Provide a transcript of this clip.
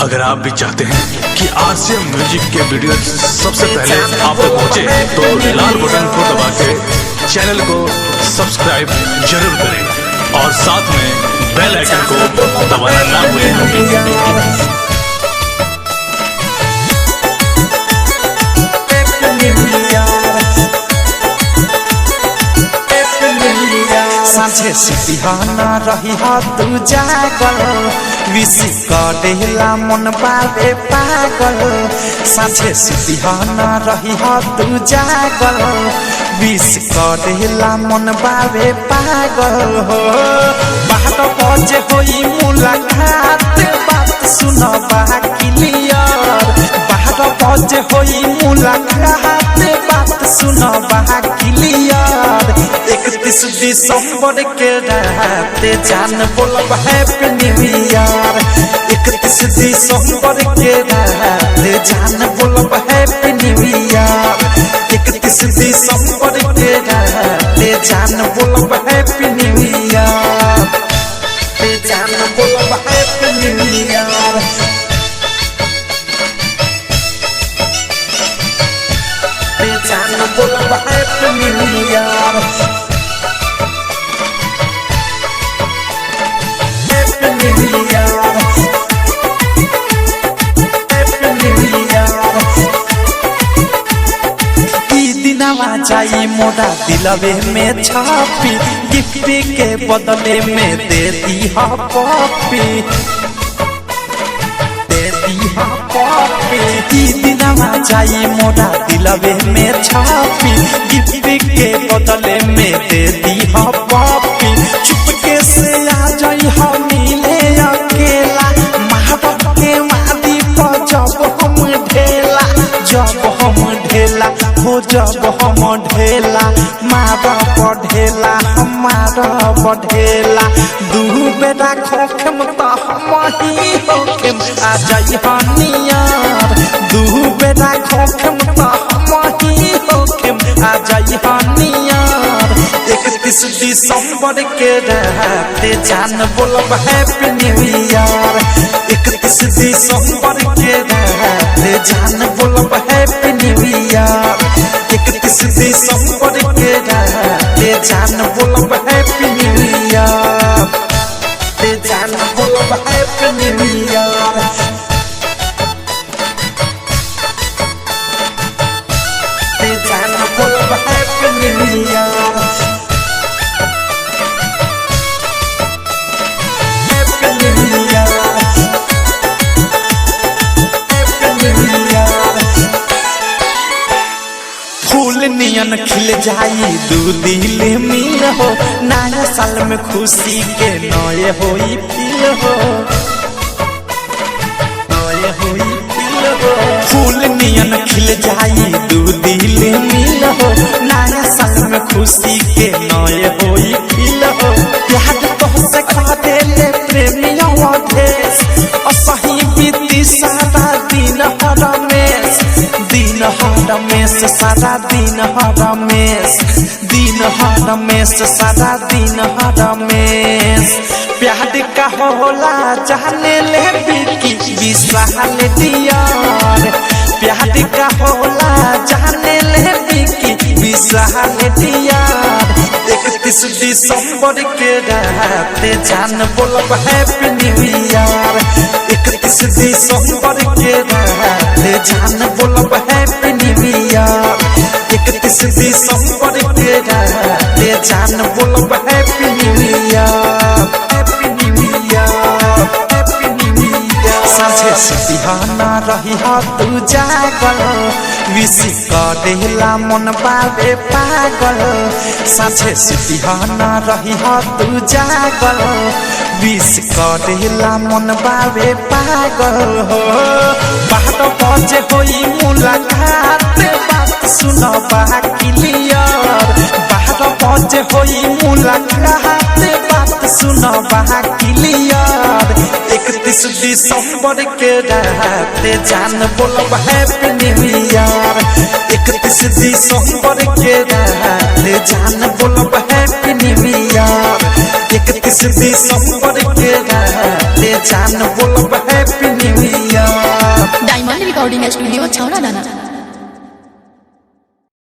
अगर आप भी चाहते हैं कि आरसीएम म्यूजिक के वीडियो सबसे पहले आप तक पहुंचे तो लाल बटन को दबा के चैनल को सब्सक्राइब जरूर करें और साथ में बेल आइकन को दबाना ना भूलें। साझे सिपिहाना रही हा तू जागल विश करेला मन बाबे पागल। साझे सिपिहाना रही हा तू जागल विश करेला मन बाबे पागल हो। 12 बजे होई मुलाकात बात सुन क्लियर। 12 बजे होई मुलाकात बात सुन क्लियर। 31 दिसंबर के रात जान बोलब हैप्पी न्यू ईयर। 31 दिसंबर के रात जान बोलब हैप्पी न्यू ईयर। 31 दिसंबर के रात जान बोलब हैप्पी न्यू ईयर। जान बोलब हैप्पी न्यू ईयर। जान बोलब हैप्पी न्यू ईयर। जाई मोरा दिलवे में छापी गिफ्ट के बदले में दे दी हा पॉपी। दे दी हा पॉपी दिनवा जाई मोरा दिलवे में छापी गिफ्ट के बदले में दे दी हा पॉपी। चुपके से आ जाई हा मिले अकेला महाबत के वादी पर जब हम ढेला। जब हम ढेला हो जब हम ढेला मारा बढ़ेला हमारा बढ़ेला। दू बेटा खोखम तो हम ही होखम आ जाई हनियार। दू बेटा खोखम तो हम ही होखम आ जाई हनियार। 31 दिसंबर के रात जान बोलब हैप्पी न्यू ईयर। 31 दिसंबर के रात जान बोलब हैप्पी न्यू ईयर। 31 दिसंबर के रात जान बोलब हैप्पी न्यू ईयर। जान बोलब हैप्पी न्यू ईयर। जान बोलब हैप्पी न्यू ईयर। नियन खिल जाई दू दिल मिल हो। नया साल में खुशी के नए होई फील हो। नए होई फील हो। फूल नियन खिल जाई दू दिल मिल हो। नया साल में खुशी के नए होई फील हो। प्यार तो से खा देले प्रेमिया देश असही बीती सारा दिन रमेश। दिन रमेश सारा दिन रमेश। दिन रमेश सारा दिन रमेश। प्यार का होला जाने ले बिकी विशाल दियार। प्यार का होला जाने ले बिकी विशाल दियार। 31 दिसंबर के रात जान बोलब हैप्पी न्यू ईयर। 31 दिसंबर के रात जान बोलब हैप्पी न्यू ईयर। 31 दिसंबर के रात जान बोलब happy new year. Happy new year. Happy new year. साझे सिपिहाना रही हा तू जागल विश करेला मन बाबे पागल। साझे सिपिहाना रही हा तू जागल विश करेला मन बाबे पागल हो। 12 बजे होई मुलाकात बात सुन क्लियर। 12 बजे होई मुलाकात बात सुन क्लियर। 31 दिसंबर के रात जान बोलब हैप्पी न्यू ईयर। 31 दिसंबर के रात जान बोलब हैप्पी न्यू ईयर। 31 दिसंबर के राते जान बोलब happy new year. Diamond recording studio छौड़ा दाना।